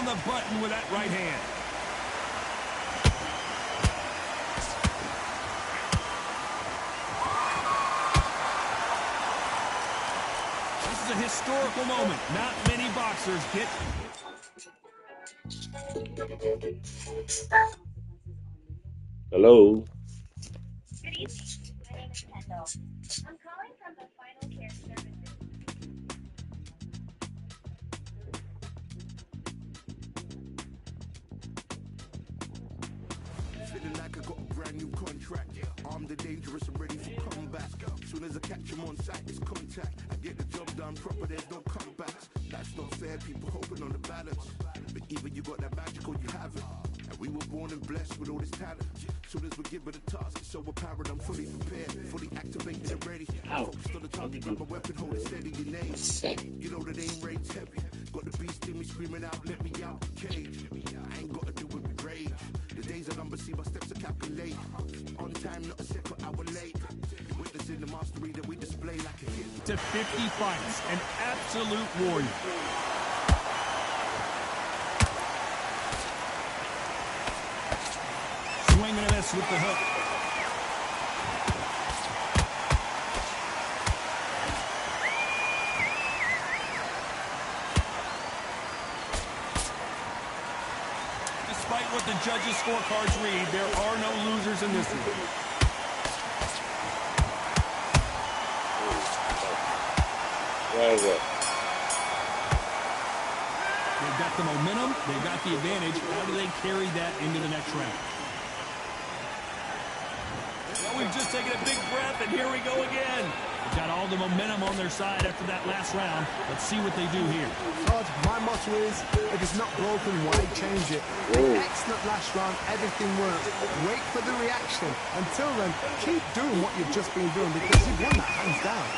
on the button with that right hand. This is a historical moment. Not many boxers get... Hello. Good evening. My name is Kendall. I'm calling from the Final Care Services. Feeling like I got a brand new contract. Armed and dangerous and ready for comeback. Soon as I catch him on sight, it's contact. I get the job done proper, there's no comebacks. That's not fair, people hoping on the balance. But either you got that magic or you haven't. And we were born and blessed with all this talent. Soon as we're given a task, it's so apparent I'm fully prepared, fully activated and ready. Focused on the target, grab my weapon, hold it steady, your name. You know that aim rate's heavy. Got the beast in me screaming out, let me out the cage. I ain't got to do it with rage. The days are numbered, see my steps are calculate. On time, not a second hour late. You're witnessing the mastery that we display like a hit. To 50 fights, an absolute warrior. Swing and a miss with the hook. Despite what the judges' scorecards read, there are no losers in this one. Where is it? They've got the momentum, they've got the advantage. How do they carry that into the next round? Well, we've just taken a big breath, and here we go again. They've got all the momentum on their side after that last round. Let's see what they do here. Todd, my motto is, if it's not broken, why change it? Excellent last round, everything works. Wait for the reaction. Until then, keep doing what you've just been doing because you've won that hands down.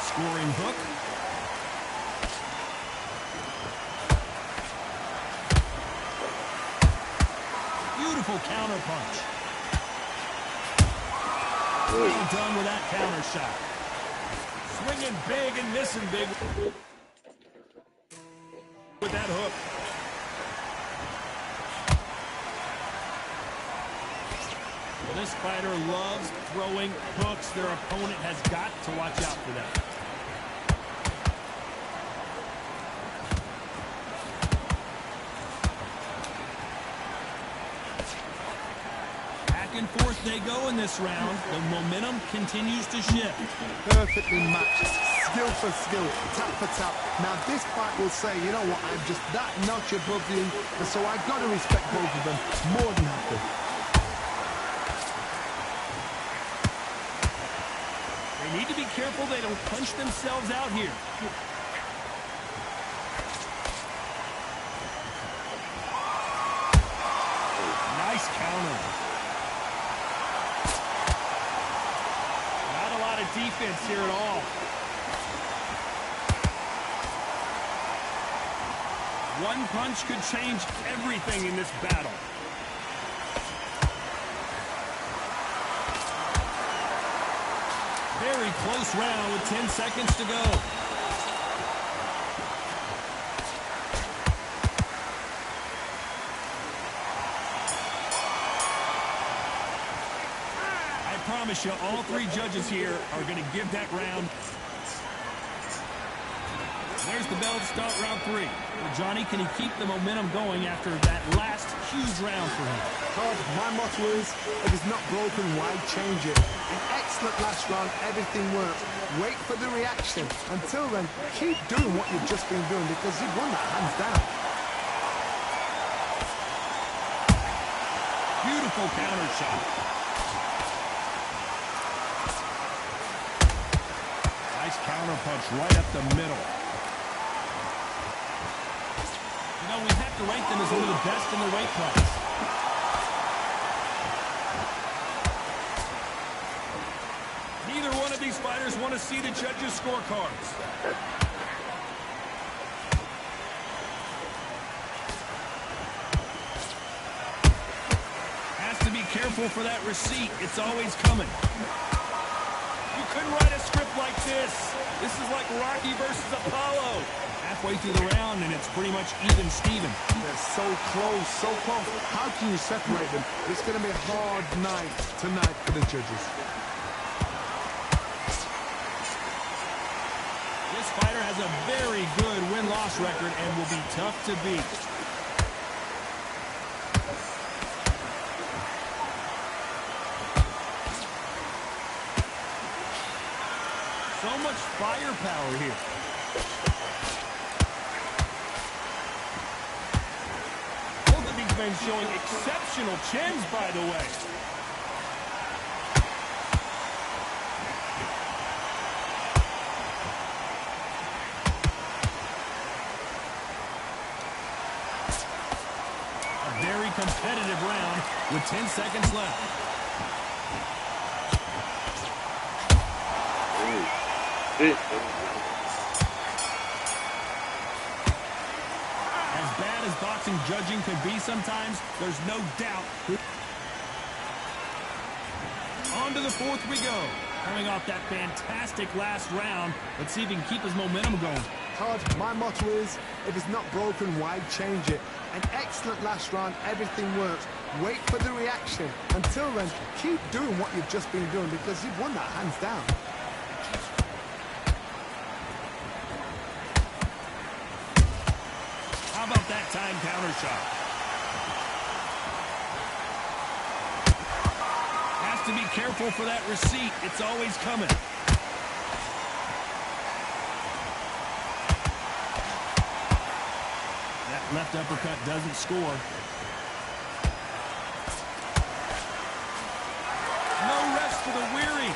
Scoring hook. Beautiful counter punch. Well done with that counter shot. Swinging big and missing big with that hook. Well, this fighter loves throwing hooks. Their opponent has got to watch out for that. And forth they go in this round. The momentum continues to shift. Perfectly matched, skill for skill, tap for tap. Now this fight will say, you know what, I'm just that notch above you, and so I've got to respect both of them more than happy. They need to be careful they don't punch themselves out here. Nice counter. Defense here at all. One punch could change everything in this battle. Very close round with 10 seconds to go. I promise you, all three judges here are going to give that round. There's the bell to start round three. Well, Johnny, can he keep the momentum going after that last huge round for him? Todd, my motto is, if it's not broken, why change it? An excellent last round, everything works. Wait for the reaction. Until then, keep doing what you've just been doing because you've won that hands down. Beautiful counter shot. Nice counter punch right up the middle. You know, we have to rank them as one of the best in the weight class. Neither one of these fighters want to see the judges' scorecards. Has to be careful for that receipt. It's always coming. You couldn't write a script like this. This is like Rocky versus Apollo. Halfway through the round, and it's pretty much even Steven. They're so close, so close. How can you separate them? It's going to be a hard night tonight for the judges. This fighter has a very good win-loss record and will be tough to beat. So much firepower here. Both of these men showing exceptional chins, by the way. A very competitive round with 10 seconds left. As bad as boxing judging can be sometimes, there's no doubt. On to the fourth we go. Coming off that fantastic last round, let's see if he can keep his momentum going. Todd, my motto is, if it's not broken, why change it? An excellent last round, everything works. Wait for the reaction. Until then, keep doing what you've just been doing because you've won that hands down. How about that time counter shot? Has to be careful for that receipt. It's always coming. That left uppercut doesn't score. No rest for the weary.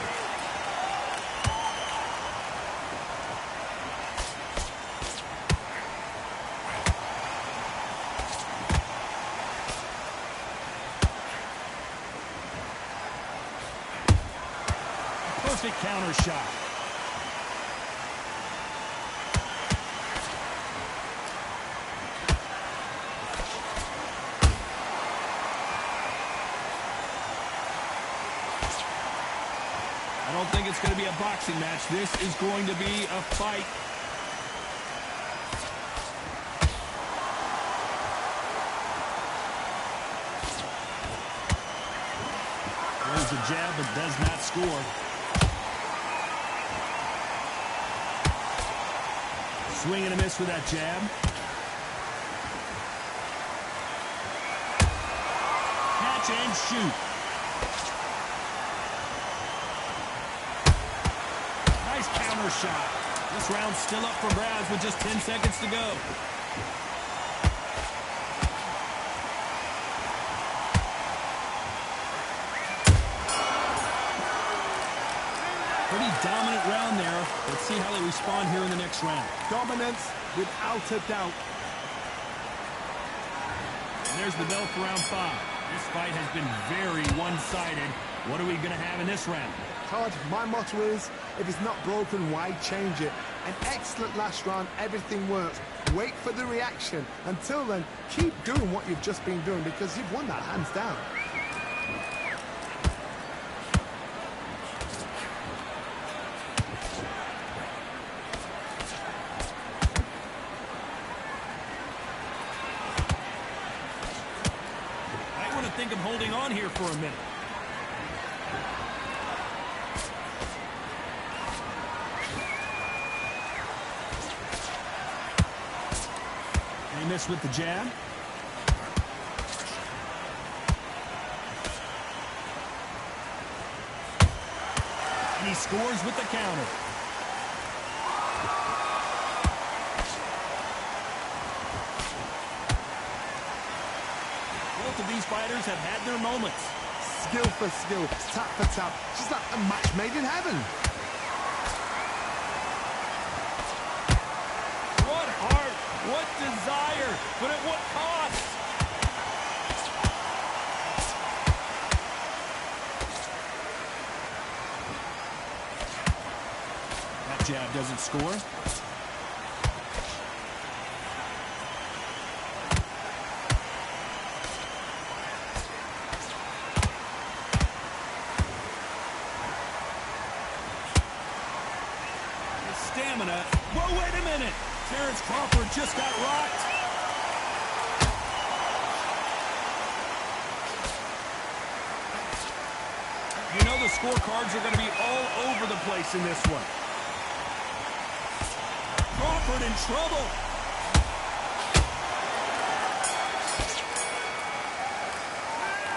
Perfect counter shot. I don't think it's going to be a boxing match. This is going to be a fight. There's a jab, but does not score. Swing and a miss with that jab. Catch and shoot. Nice counter shot. This round's still up for grabs with just 10 seconds to go. Pretty dominant round there. Let's see how they respond here in the next round. Dominance, without a doubt. And there's the bell for round 5. This fight has been very one-sided. What are we going to have in this round? Todd, my motto is, if it's not broken, why change it? An excellent last round, everything works. Wait for the reaction. Until then, keep doing what you've just been doing because you've won that hands down. Think of holding on here for a minute. They miss with the jab. And he scores with the counter. Both of these fighters have had their moments. Skill for skill, tap for tap, just like a match made in heaven. What heart, what desire, but at what cost? That jab doesn't score. stamina. Whoa, wait a minute. Terrence Crawford just got rocked. You know the scorecards are going to be all over the place in this one. Crawford in trouble.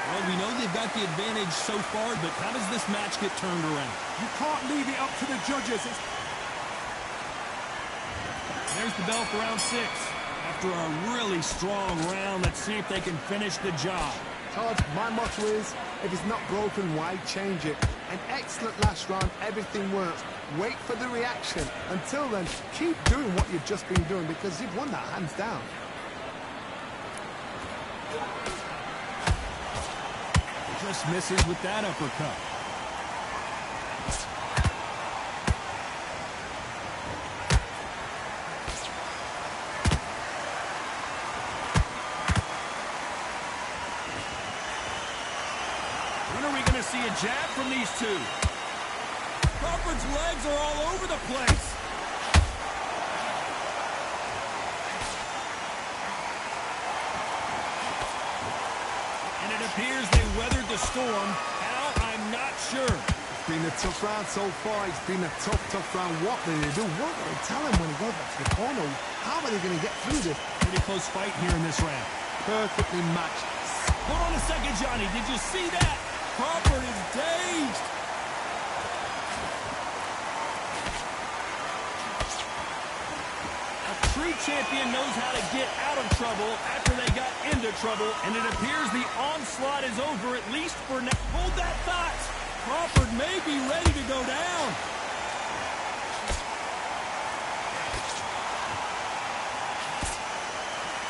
Well, we know they've got the advantage so far, but how does this match get turned around? You can't leave it up to the judges. There's the bell for round 6. After a really strong round, let's see if they can finish the job. Todd, my motto is, if it's not broken, why change it? An excellent last round, everything works. Wait for the reaction. Until then, keep doing what you've just been doing because you've won that hands down. Just misses with that uppercut. When are we going to see a jab from these two? Crawford's legs are all over the place. And it appears they weathered the storm. How? I'm not sure. It's been a tough round so far. It's been a tough round. What do they do? What do they tell him when he goes back to the corner? How are they going to get through this? Pretty close fight here in this round. Perfectly matched. Hold on a second, Johnny. Did you see that? Crawford is dazed. A true champion knows how to get out of trouble after they got into trouble, and it appears the onslaught is over, at least for now. Hold that thought. Crawford may be ready to go down.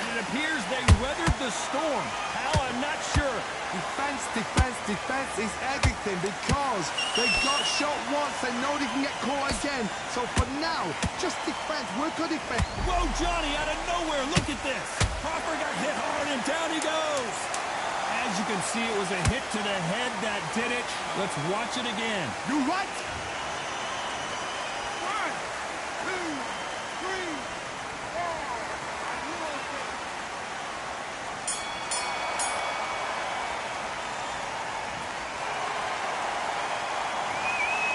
And it appears they weathered the storm. How? I'm not sure. Defense is everything because they got shot once. They know they can get caught again. So for now, just defense. Work on defense. Whoa, Johnny, out of nowhere. Look at this. Crawford got hit hard, and down he goes. As you can see, it was a hit to the head that did it. Let's watch it again. You right? 1, 2, 3, 4.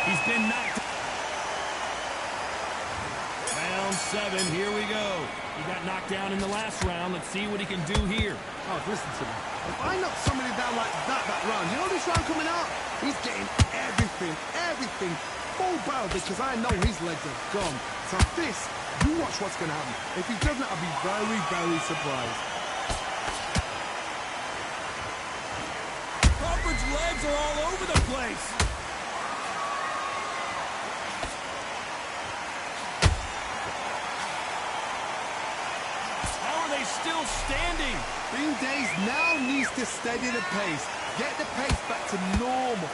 He's been knocked. Round 7, here we go. He got knocked down in the last round. Let's see what he can do here. Oh, listen to me. If I knock somebody down like that round, you know this round coming out? He's getting everything full barrel because I know his legs are gone. So this, you watch what's going to happen. If he doesn't, I'll be very surprised. Crawford's legs are all over the place. Still standing. Being dazed now needs to steady the pace. Get the pace back to normal.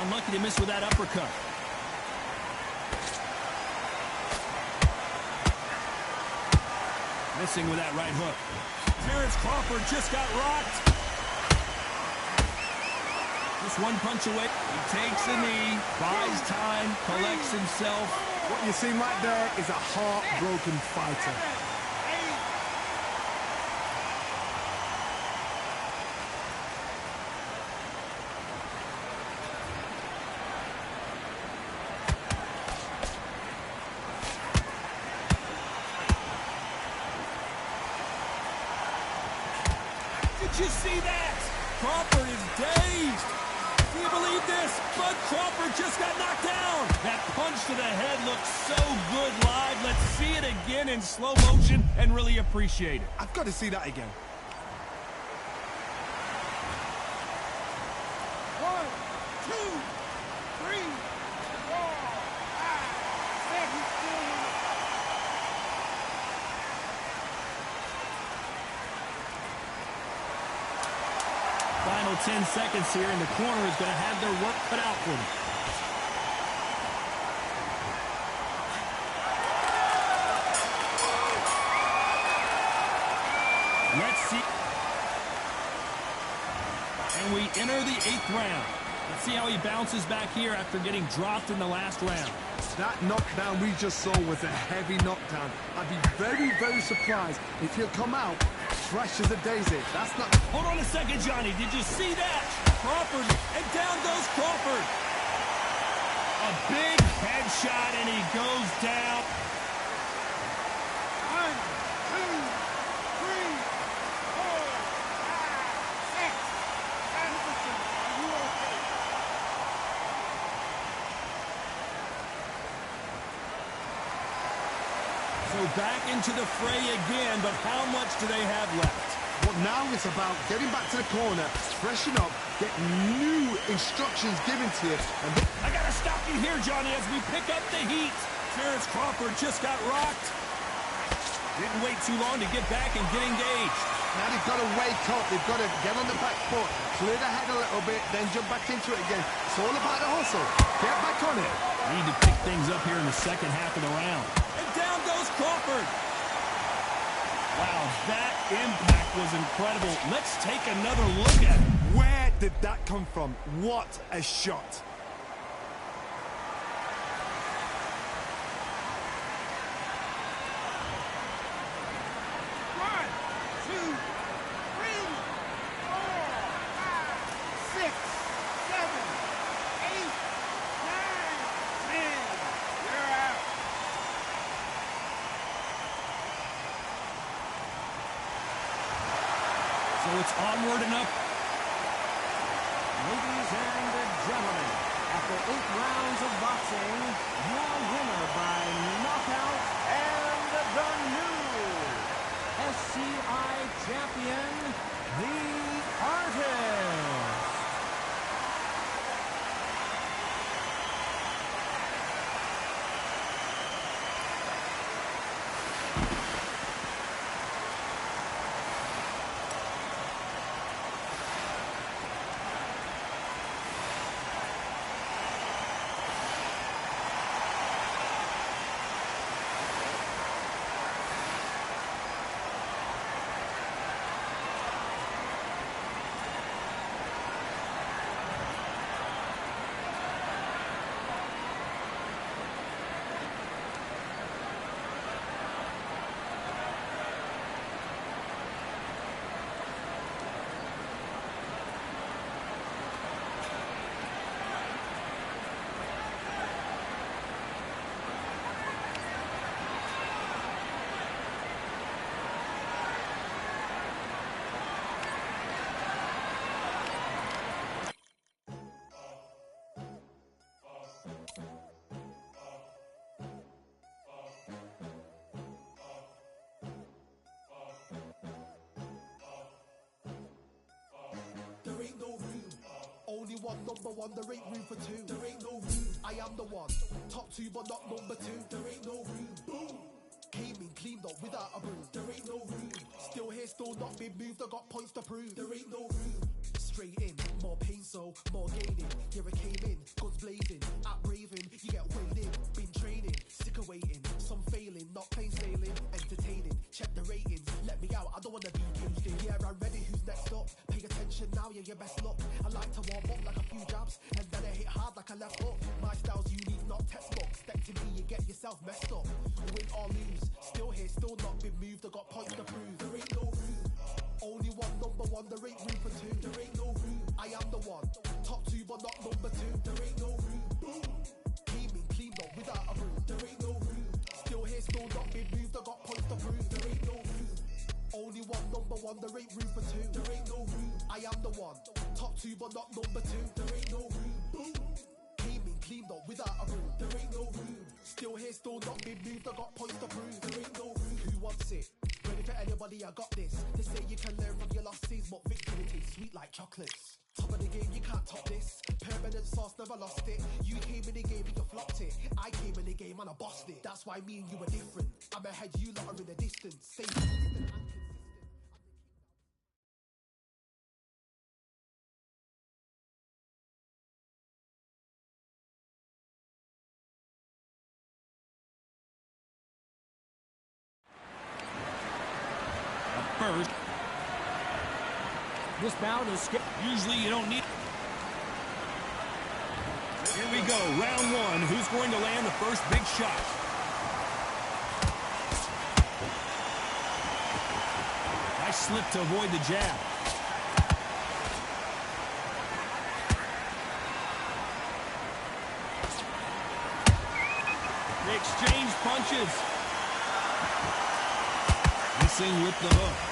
Unlucky to miss with that uppercut. Missing with that right hook. Terrence Crawford just got rocked. Just one punch away. He takes a knee, buys time, collects himself. What you see right there is a heartbroken fighter. Did you see that? Crawford is dazed. Can you believe this? Bud Crawford just got knocked down. That punch to the head looks so good live. Let's see it again in slow motion and really appreciate it. I've got to see that again. 1, 2, 3, 4, 5, 6, 7. Final 10 seconds here, and the corner is going to have their work cut out for them. Let's see. And we enter the 8th round. Let's see how he bounces back here after getting dropped in the last round. That knockdown we just saw was a heavy knockdown. I'd be very, very surprised if he'll come out fresh as a daisy. That's not... Hold on a second, Johnny. Did you see that? Crawford, and down goes Crawford. A big headshot, and he goes down. 1, 2, 3, 4, 5, 6. Anderson, are you okay? So back into the fray again, but how much do they have left? But now it's about getting back to the corner, freshen up, get new instructions given to you. And I got to stop you here, Johnny, as we pick up the heat. Terrence Crawford just got rocked. Didn't wait too long to get back and get engaged. now they've got to wake up, they've got to get on the back foot, clear the head a little bit, then jump back into it again. It's all about the hustle. Get back on it. Need to pick things up here in the second half of the round. And down goes Crawford. Wow, that impact was incredible. Let's take another look at it. Where did that come from? What a shot. So it's onward and up. Ladies and gentlemen, after 8 rounds of boxing, your winner by knockout and the new SCI champion, The Artist. There ain't no room. Only one, number one, there ain't room for two. There ain't no room. I am the one. Top two, but not number two. There ain't no room. Boom. Came in, cleaned up without a broom. There ain't no room. Still here, still not been moved. I got points to prove. There ain't no room. Straight in, more pain, so more gaining. Here I came in, guns blazing. At Raven, you get weighed in. Been training, sick of waiting. Some failing, not plain sailing. Entertaining, check the ratings. Let me out, I don't wanna be caged in. Yeah, I'm ready, who's next up? Pay attention now, yeah, your best luck. I like to warm up like a few jabs, and then I hit hard like a left hook. My style's unique, not textbook. Step to me, you get yourself messed up. Win or lose, still here, still not been moved. I got points to prove. There ain't no room. Only one, number one, there ain't room for two. There ain't no room. I am the one. Top two, but not number two. There ain't no room. Boom. Came in, cleaned up without a broom. There ain't no room. Still here, still not been moved. I got points to prove. There ain't no room. Only one, number one, there ain't room for two. There ain't no room. I am the one. Top two, but not number two. There ain't no room. Boom. Came in, cleaned up without a broom. There ain't no room. Still here, still not been moved. I got points to prove. There ain't no room. Who wants it? Ready for anybody, I got this. They say you can learn from your losses, but victory tastes sweet like chocolates. Top of the game, you can't top this. Permanent sauce, never lost it. You came in the game and you flopped it. I came in the game and I bossed it. That's why me and you are different. I'm ahead, you lot are in the distance. Stay consistent and consistent. First, This bout is usually you don't need. Here we go, round one. Who's going to land the first big shot? Nice slip to avoid the jab. They exchange punches. Missing with the hook.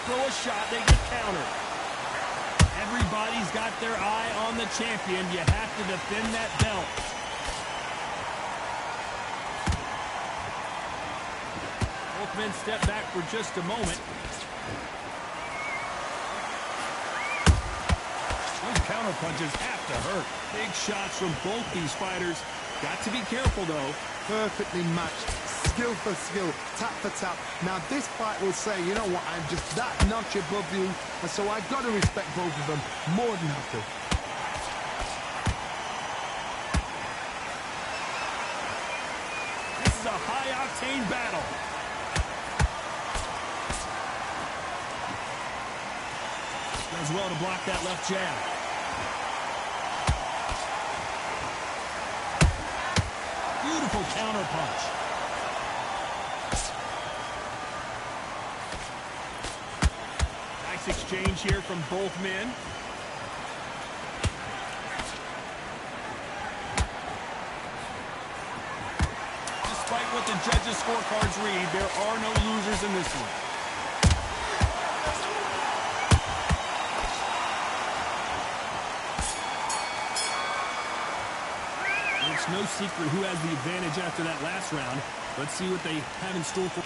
Throw a shot, they get countered. Everybody's got their eye on the champion. You have to defend that belt. Both men step back for just a moment. Those counter punches have to hurt. Big shots from both these fighters. Got to be careful, though. Perfectly matched. Skill for skill, tap for tap. Now this fight will say, you know what, I'm just that notch above you, and so I've got to respect both of them more than have to. This is a high-octane battle. Does well to block that left jab. Beautiful counter punch. Exchange here from both men. Despite what the judges' scorecards read, there are no losers in this one. It's no secret who has the advantage after that last round. Let's see what they have in store for.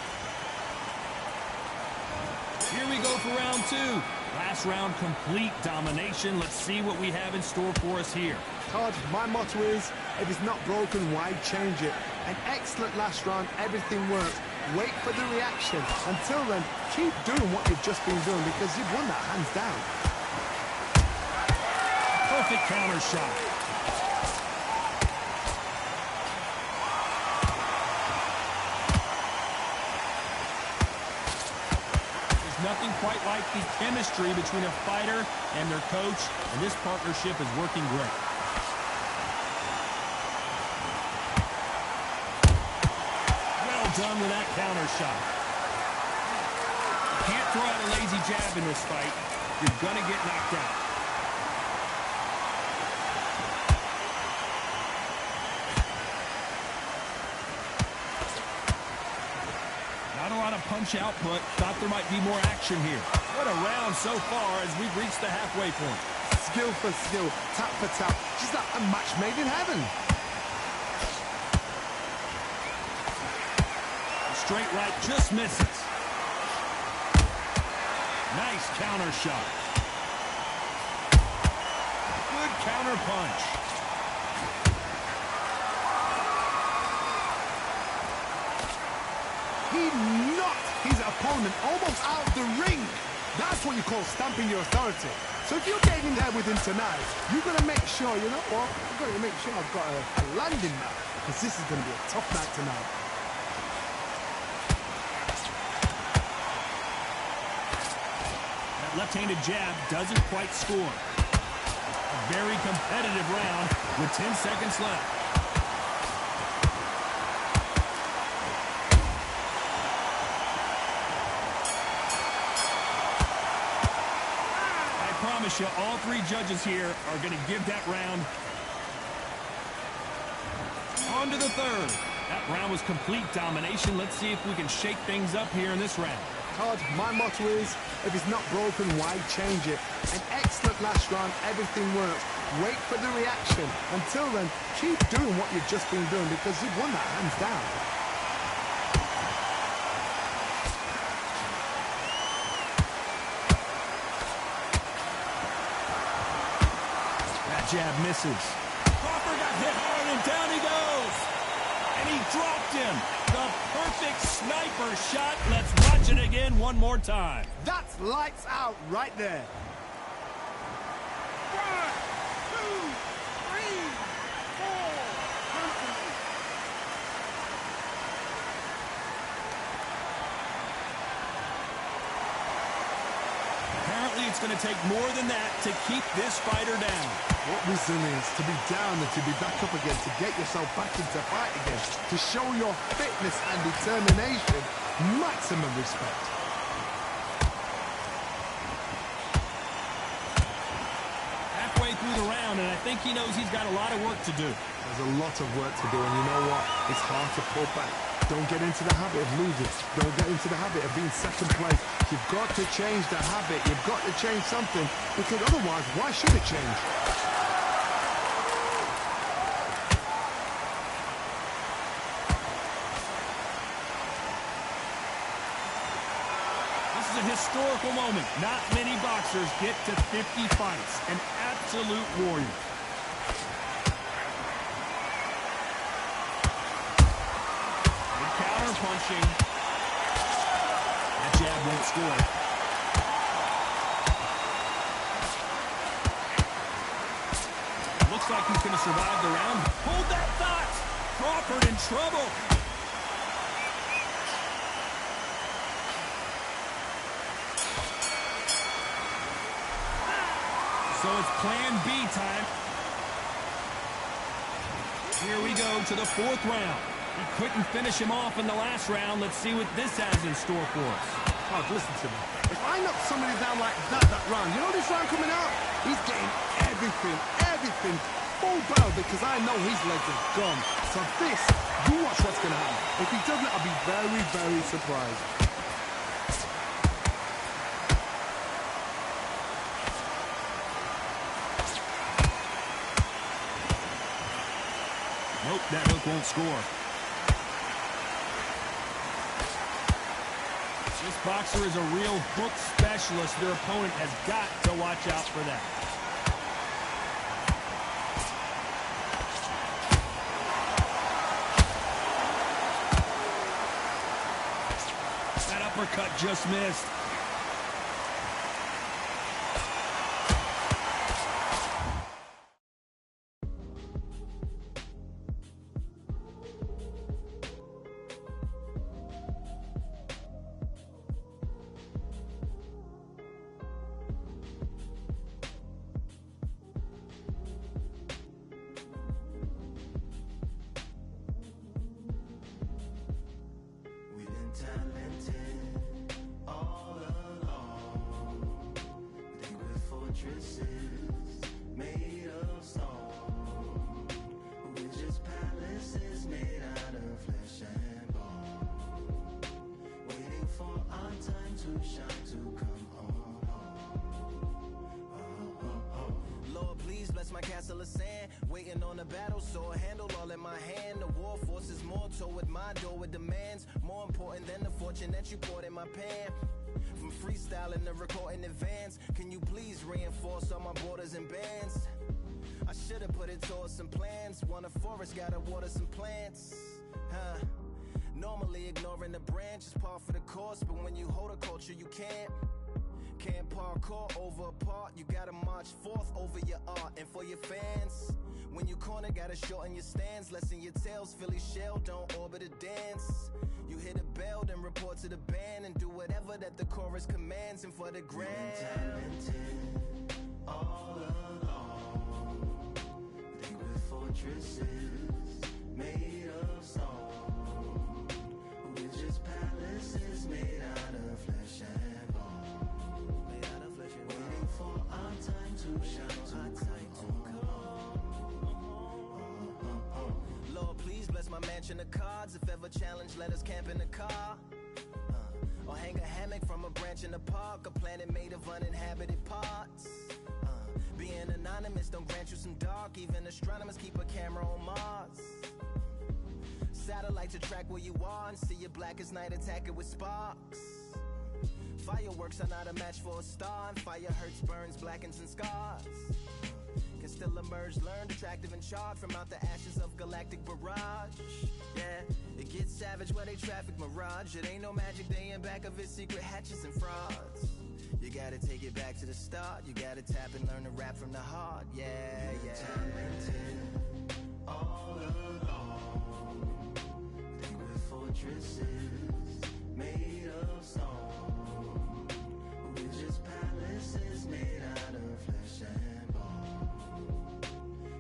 Here we go for round two. Last round, complete domination. Let's see what we have in store for us here. Todd, my motto is, if it's not broken, why change it? An excellent last round, everything works. Wait for the reaction. Until then, keep doing what you've just been doing because you've won that hands down. Perfect counter shot. Nothing quite like the chemistry between a fighter and their coach, and this partnership is working great. Well done with that counter shot. You can't throw out a lazy jab in this fight. You're going to get knocked out. Not a lot of punch output. Thought there might be more action here. What a round so far as we've reached the halfway point. Skill for skill, tap for tap. Just like a match made in heaven. The straight right just misses. Nice counter shot. Good counter punch. He knocked his opponent almost out of the ring. That's what you call stamping your authority. So if you're getting in there with him tonight, you've got to make sure, you know what? I've got to make sure I've got a landing now. Because this is going to be a tough night tonight. That left-handed jab doesn't quite score. A very competitive round with 10 seconds left. I promise you, all three judges here are going to give that round. On to the third. That round was complete domination. Let's see if we can shake things up here in this round. Todd, my motto is, if it's not broken, why change it? An excellent last round, everything works. Wait for the reaction. Until then, keep doing what you've just been doing because you've won that hands down. Jab misses. Crawford got hit hard and down he goes. And he dropped him. The A perfect sniper shot. Let's watch it again one more time. That's lights out right there. 1, 2, 3, 4. Continue. Apparently, it's going to take more than that to keep this fighter down. What resilience to be down and to be back up again, to get yourself back into fight again, to show your fitness and determination. Maximum respect. Halfway through the round, and I think he knows he's got a lot of work to do. There's a lot of work to do, and you know what? It's hard to pull back. Don't get into the habit of losing. Don't get into the habit of being second place. You've got to change the habit. You've got to change something, because otherwise, why should it change? This is a historical moment. Not many boxers get to 50 fights. An absolute warrior. Good counter punching. That jab won't score. Looks like he's going to survive the round. Hold that thought. Crawford in trouble. So it's plan B time. Here we go to the fourth round. He couldn't finish him off in the last round. Let's see what this has in store for us. Oh, listen to me. If I knock somebody down like that round, you know this round coming out? He's getting everything full barrel, because I know his legs are gone. So this, you watch what's going to happen. If he doesn't, I'll be very, very surprised. Nope, that hook won't score. This boxer is a real hook specialist. Their opponent has got to watch out for that. That uppercut just missed. My castle of sand, waiting on a battle, so a handle all in my hand. The war forces more toward my door with demands more important than the fortune that you poured in my pan. From freestyling to recording advance, can you please reinforce all my borders and bands? I should have put it towards some plans. Want a forest, gotta water some plants. Normally ignoring the branch is par for the course, but when you hold a culture you can't parkour over a part. You gotta march forth over your art. And for your fans, when you corner, gotta shorten your stance. Lessen your tails, Philly shell, don't orbit a dance. You hit a bell, then report to the band and do whatever that the chorus commands. And for the grand, talented all along. Think with fortresses made of stone, with just palaces made out of flesh and bone. Waiting for our time to shine, Lord, please bless my mansion of cards. If ever challenged, let us camp in the car. Or hang a hammock from a branch in the park. A planet made of uninhabited parts. Being anonymous don't grant you some dark. Even astronomers keep a camera on Mars. Satellite to track where you are and see your blackest night, attack it with sparks. Fireworks are not a match for a star, and fire hurts, burns, blackens, and scars. can still emerge, learned, attractive and charred from out the ashes of galactic barrage. Yeah, it gets savage where they traffic mirage. It ain't no magic day in back of its secret hatches and frauds. You gotta take it back to the start. You gotta tap and learn to rap from the heart. Yeah, yeah. Talented all along. Think we're fortresses made of stone. We're just palaces made out of flesh and bone.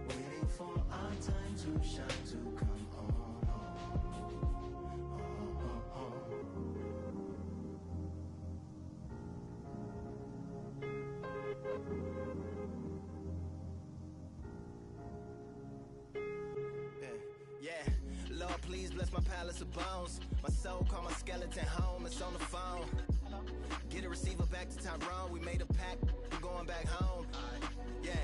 Waiting for our time to shine, to come on. Lord, please bless my palace of bones. My soul call my skeleton home. It's on the phone. Get a receiver back to Tyrone. We made a pact, we're going back home. Yeah,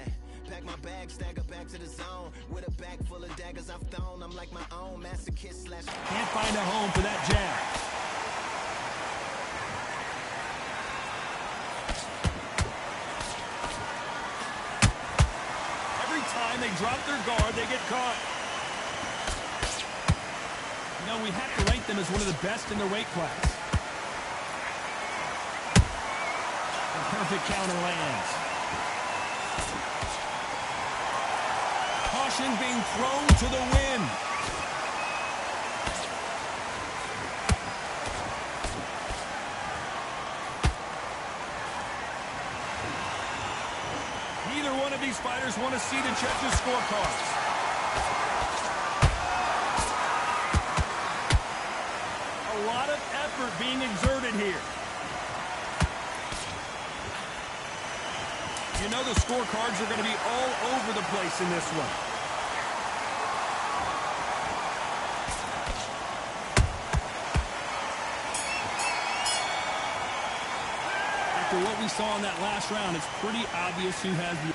pack my bag, stagger back to the zone. With a bag full of daggers I've thrown. I'm like my own masochist slash. Can't find a home for that jab. Every time they drop their guard, they get caught. You know, we have to rank them as one of the best in their weight class. A perfect counter lands. Caution being thrown to the wind. Neither one of these fighters want to see the judges' scorecards. A lot of effort being exerted here. You know the scorecards are going to be all over the place in this one. After what we saw in that last round, it's pretty obvious who has the...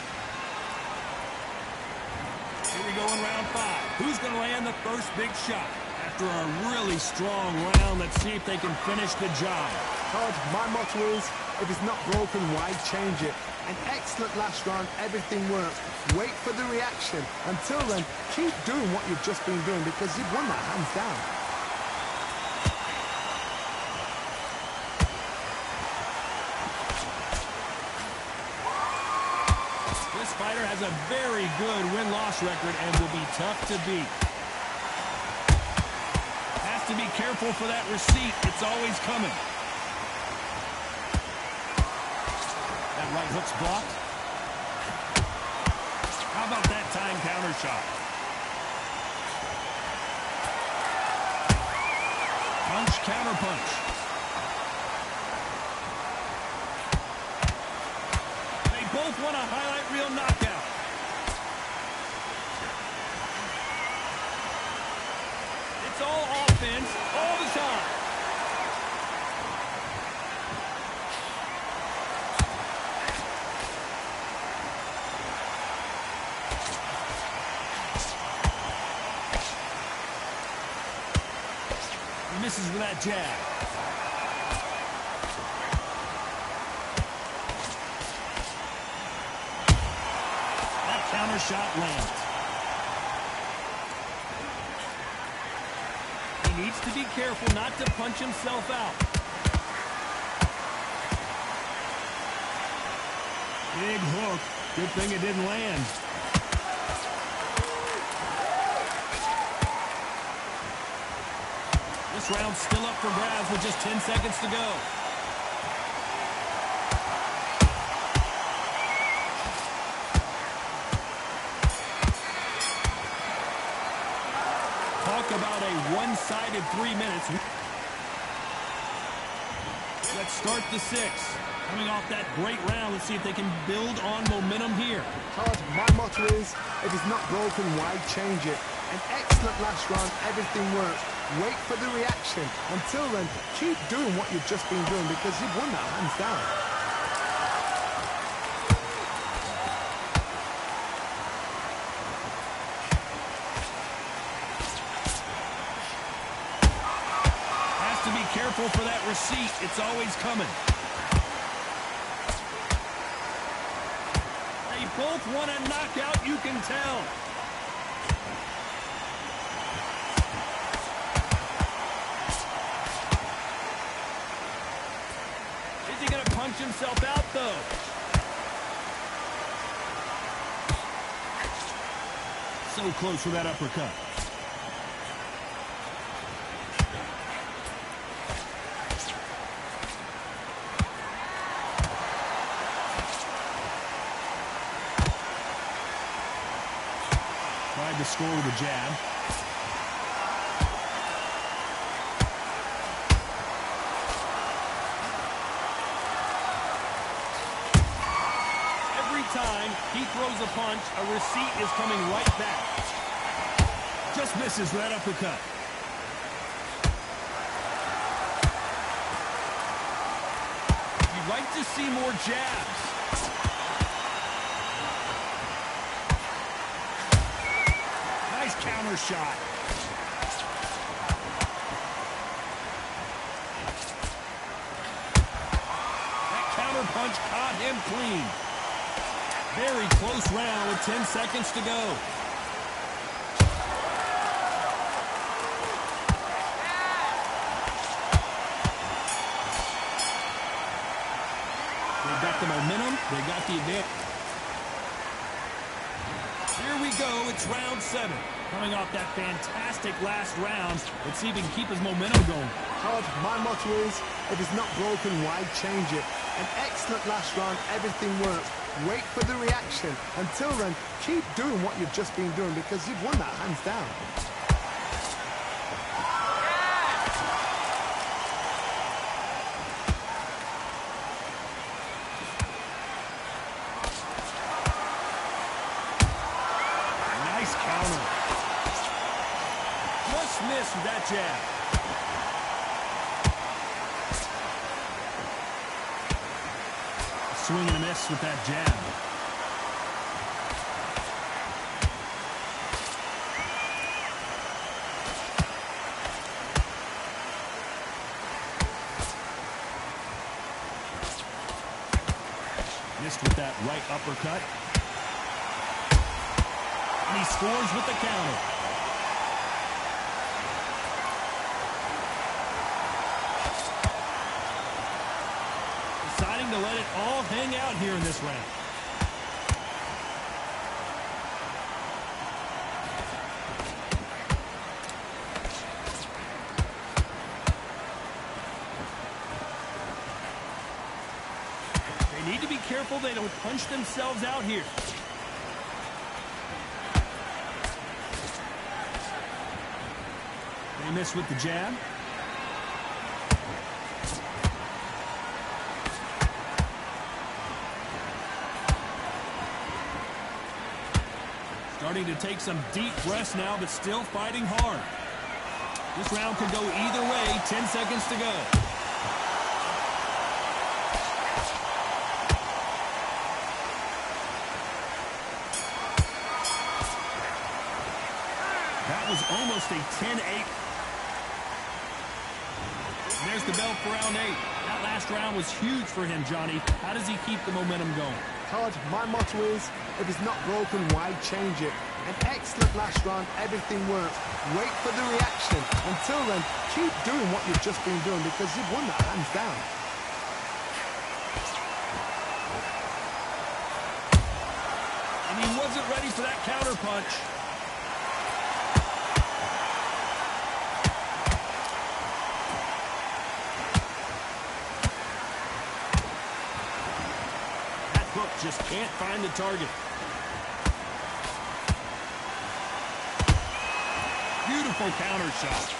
Here we go in round 5. Who's going to land the first big shot? After a really strong round, let's see if they can finish the job. Todd, my motto is, if it's not broken, why change it? An excellent last round, everything worked. Wait for the reaction. Until then, keep doing what you've just been doing because you've won that hands down. This fighter has a very good win-loss record and will be tough to beat. Has to be careful for that receipt. It's always coming. That right hook's blocked. How about that time counter shot? Punch, counter punch. They both want a highlight reel knockout. It's all offense all the time. Misses with that jab. That counter shot lands. He needs to be careful not to punch himself out. Big hook. Good thing it didn't land. This round's still up for grabs with just 10 seconds to go. Talk about a one-sided 3 minutes. Let's start the 6. Coming off that great round, let's see if they can build on momentum here. Todd, my motto is, if it's not broken, why change it? An excellent last round, everything worked. Wait for the reaction. Until then, keep doing what you've just been doing because you've won that hands down. Has to be careful for that receipt. It's always coming. They both want a knockout, you can tell. Is he going to punch himself out, though? So close for that uppercut. Tried to score with a jab. Every time he throws a punch, a receipt is coming right back. Just misses with that uppercut. You'd like to see more jabs. Nice counter shot. That counter punch caught him clean. Very close round with 10 seconds to go. They got the momentum. They got the advantage. Here we go. It's round 7. Coming off that fantastic last round. Let's see if he can keep his momentum going. Todd, my motto is, if it's not broken, why change it? An excellent last round. Everything worked. Wait for the reaction. Until then, keep doing what you've just been doing because you've won that hands down. Nice counter. Just missed with that jab. Swing and a miss with that jab. Missed with that right uppercut. And he scores with the counter. Deciding to let it all hang out here in this round. They need to be careful they don't punch themselves out here. They miss with the jab. Starting to take some deep breaths now, but still fighting hard. This round could go either way. 10 seconds to go. That was almost a 10-8. And there's the bell for round 8. That last round was huge for him, Johnny. How does he keep the momentum going? Todd, my motto is, if it's not broken, why change it? An excellent last round, everything worked. Wait for the reaction. Until then, keep doing what you've just been doing because you've won that hands down. And he wasn't ready for that counter punch. Just can't find the target. Beautiful counter shot.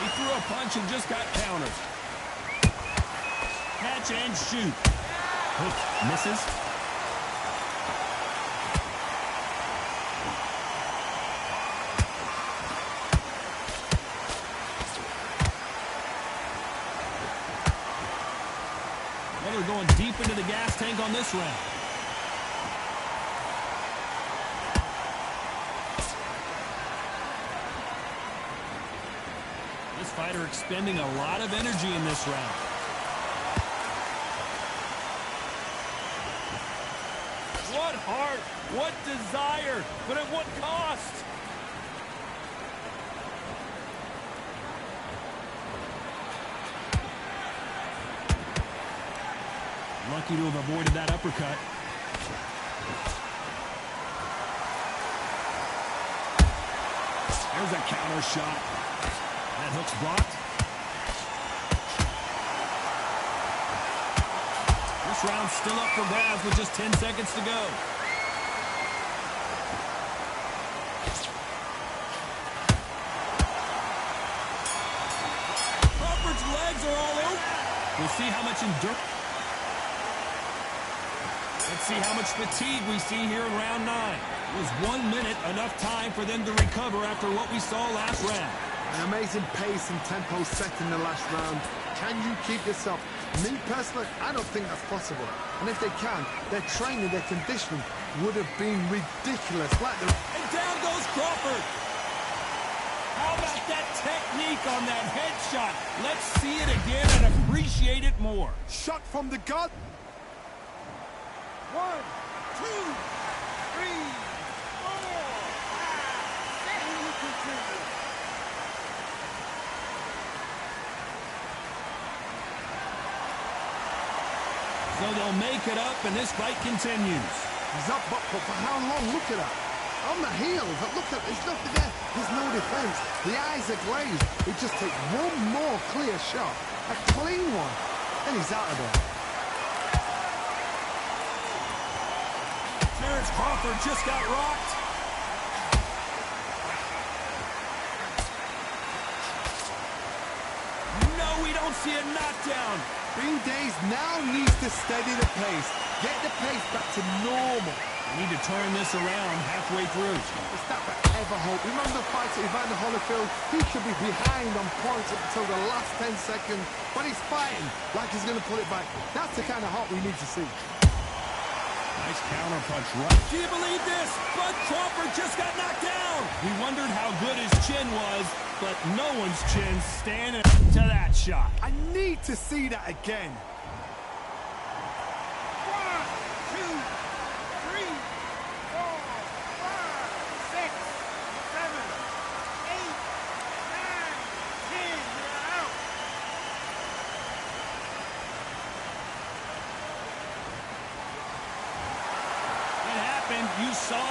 He threw a punch and just got countered. Catch and shoot. Hook misses. They're going deep into the gas tank on this round. This fighter expending a lot of energy in this round. heart, what desire, but at what cost? Lucky to have avoided that uppercut. There's a counter shot. That hook's blocked. This round's still up for grabs with just 10 seconds to go. Crawford's legs are all over. We'll see how much endurance. Let's see how much fatigue we see here in round 9. Was 1 minute enough time for them to recover after what we saw last round? An amazing pace and tempo set in the last round. Can you keep this up? Me personally, I don't think that's possible. And if they can, their training, their conditioning would have been ridiculous. And down goes Crawford. How about that technique on that headshot? Let's see it again and appreciate it more. Shot from the gut. 1, 2, 3, 4, 5, 6. So they'll make it up, and this fight continues. He's up, but for how long? Look at that. On the heels, look at, there's nothing there. There's no defense. The eyes are glazed. It just takes one more clear shot, a clean one, and he's out of there. Terrence Crawford just got rocked. No, we don't see a knockdown. Bean Days now needs to steady the pace. Get the pace back to normal. We need to turn this around halfway through. It's that ever hope. Remember the fight at Evander Holyfield? He could be behind on points up until the last 10 seconds, but he's fighting like he's going to pull it back. That's the kind of heart we need to see. Nice counter punch, right? Do you believe this? Bud Crawford just got knocked down. We wondered how good his chin was, but no one's chin standing to that shot. I need to see that again. 1, 2, 3, 4, 5, 6, 7, 8, 9, 10. You're out. It happened. You saw it.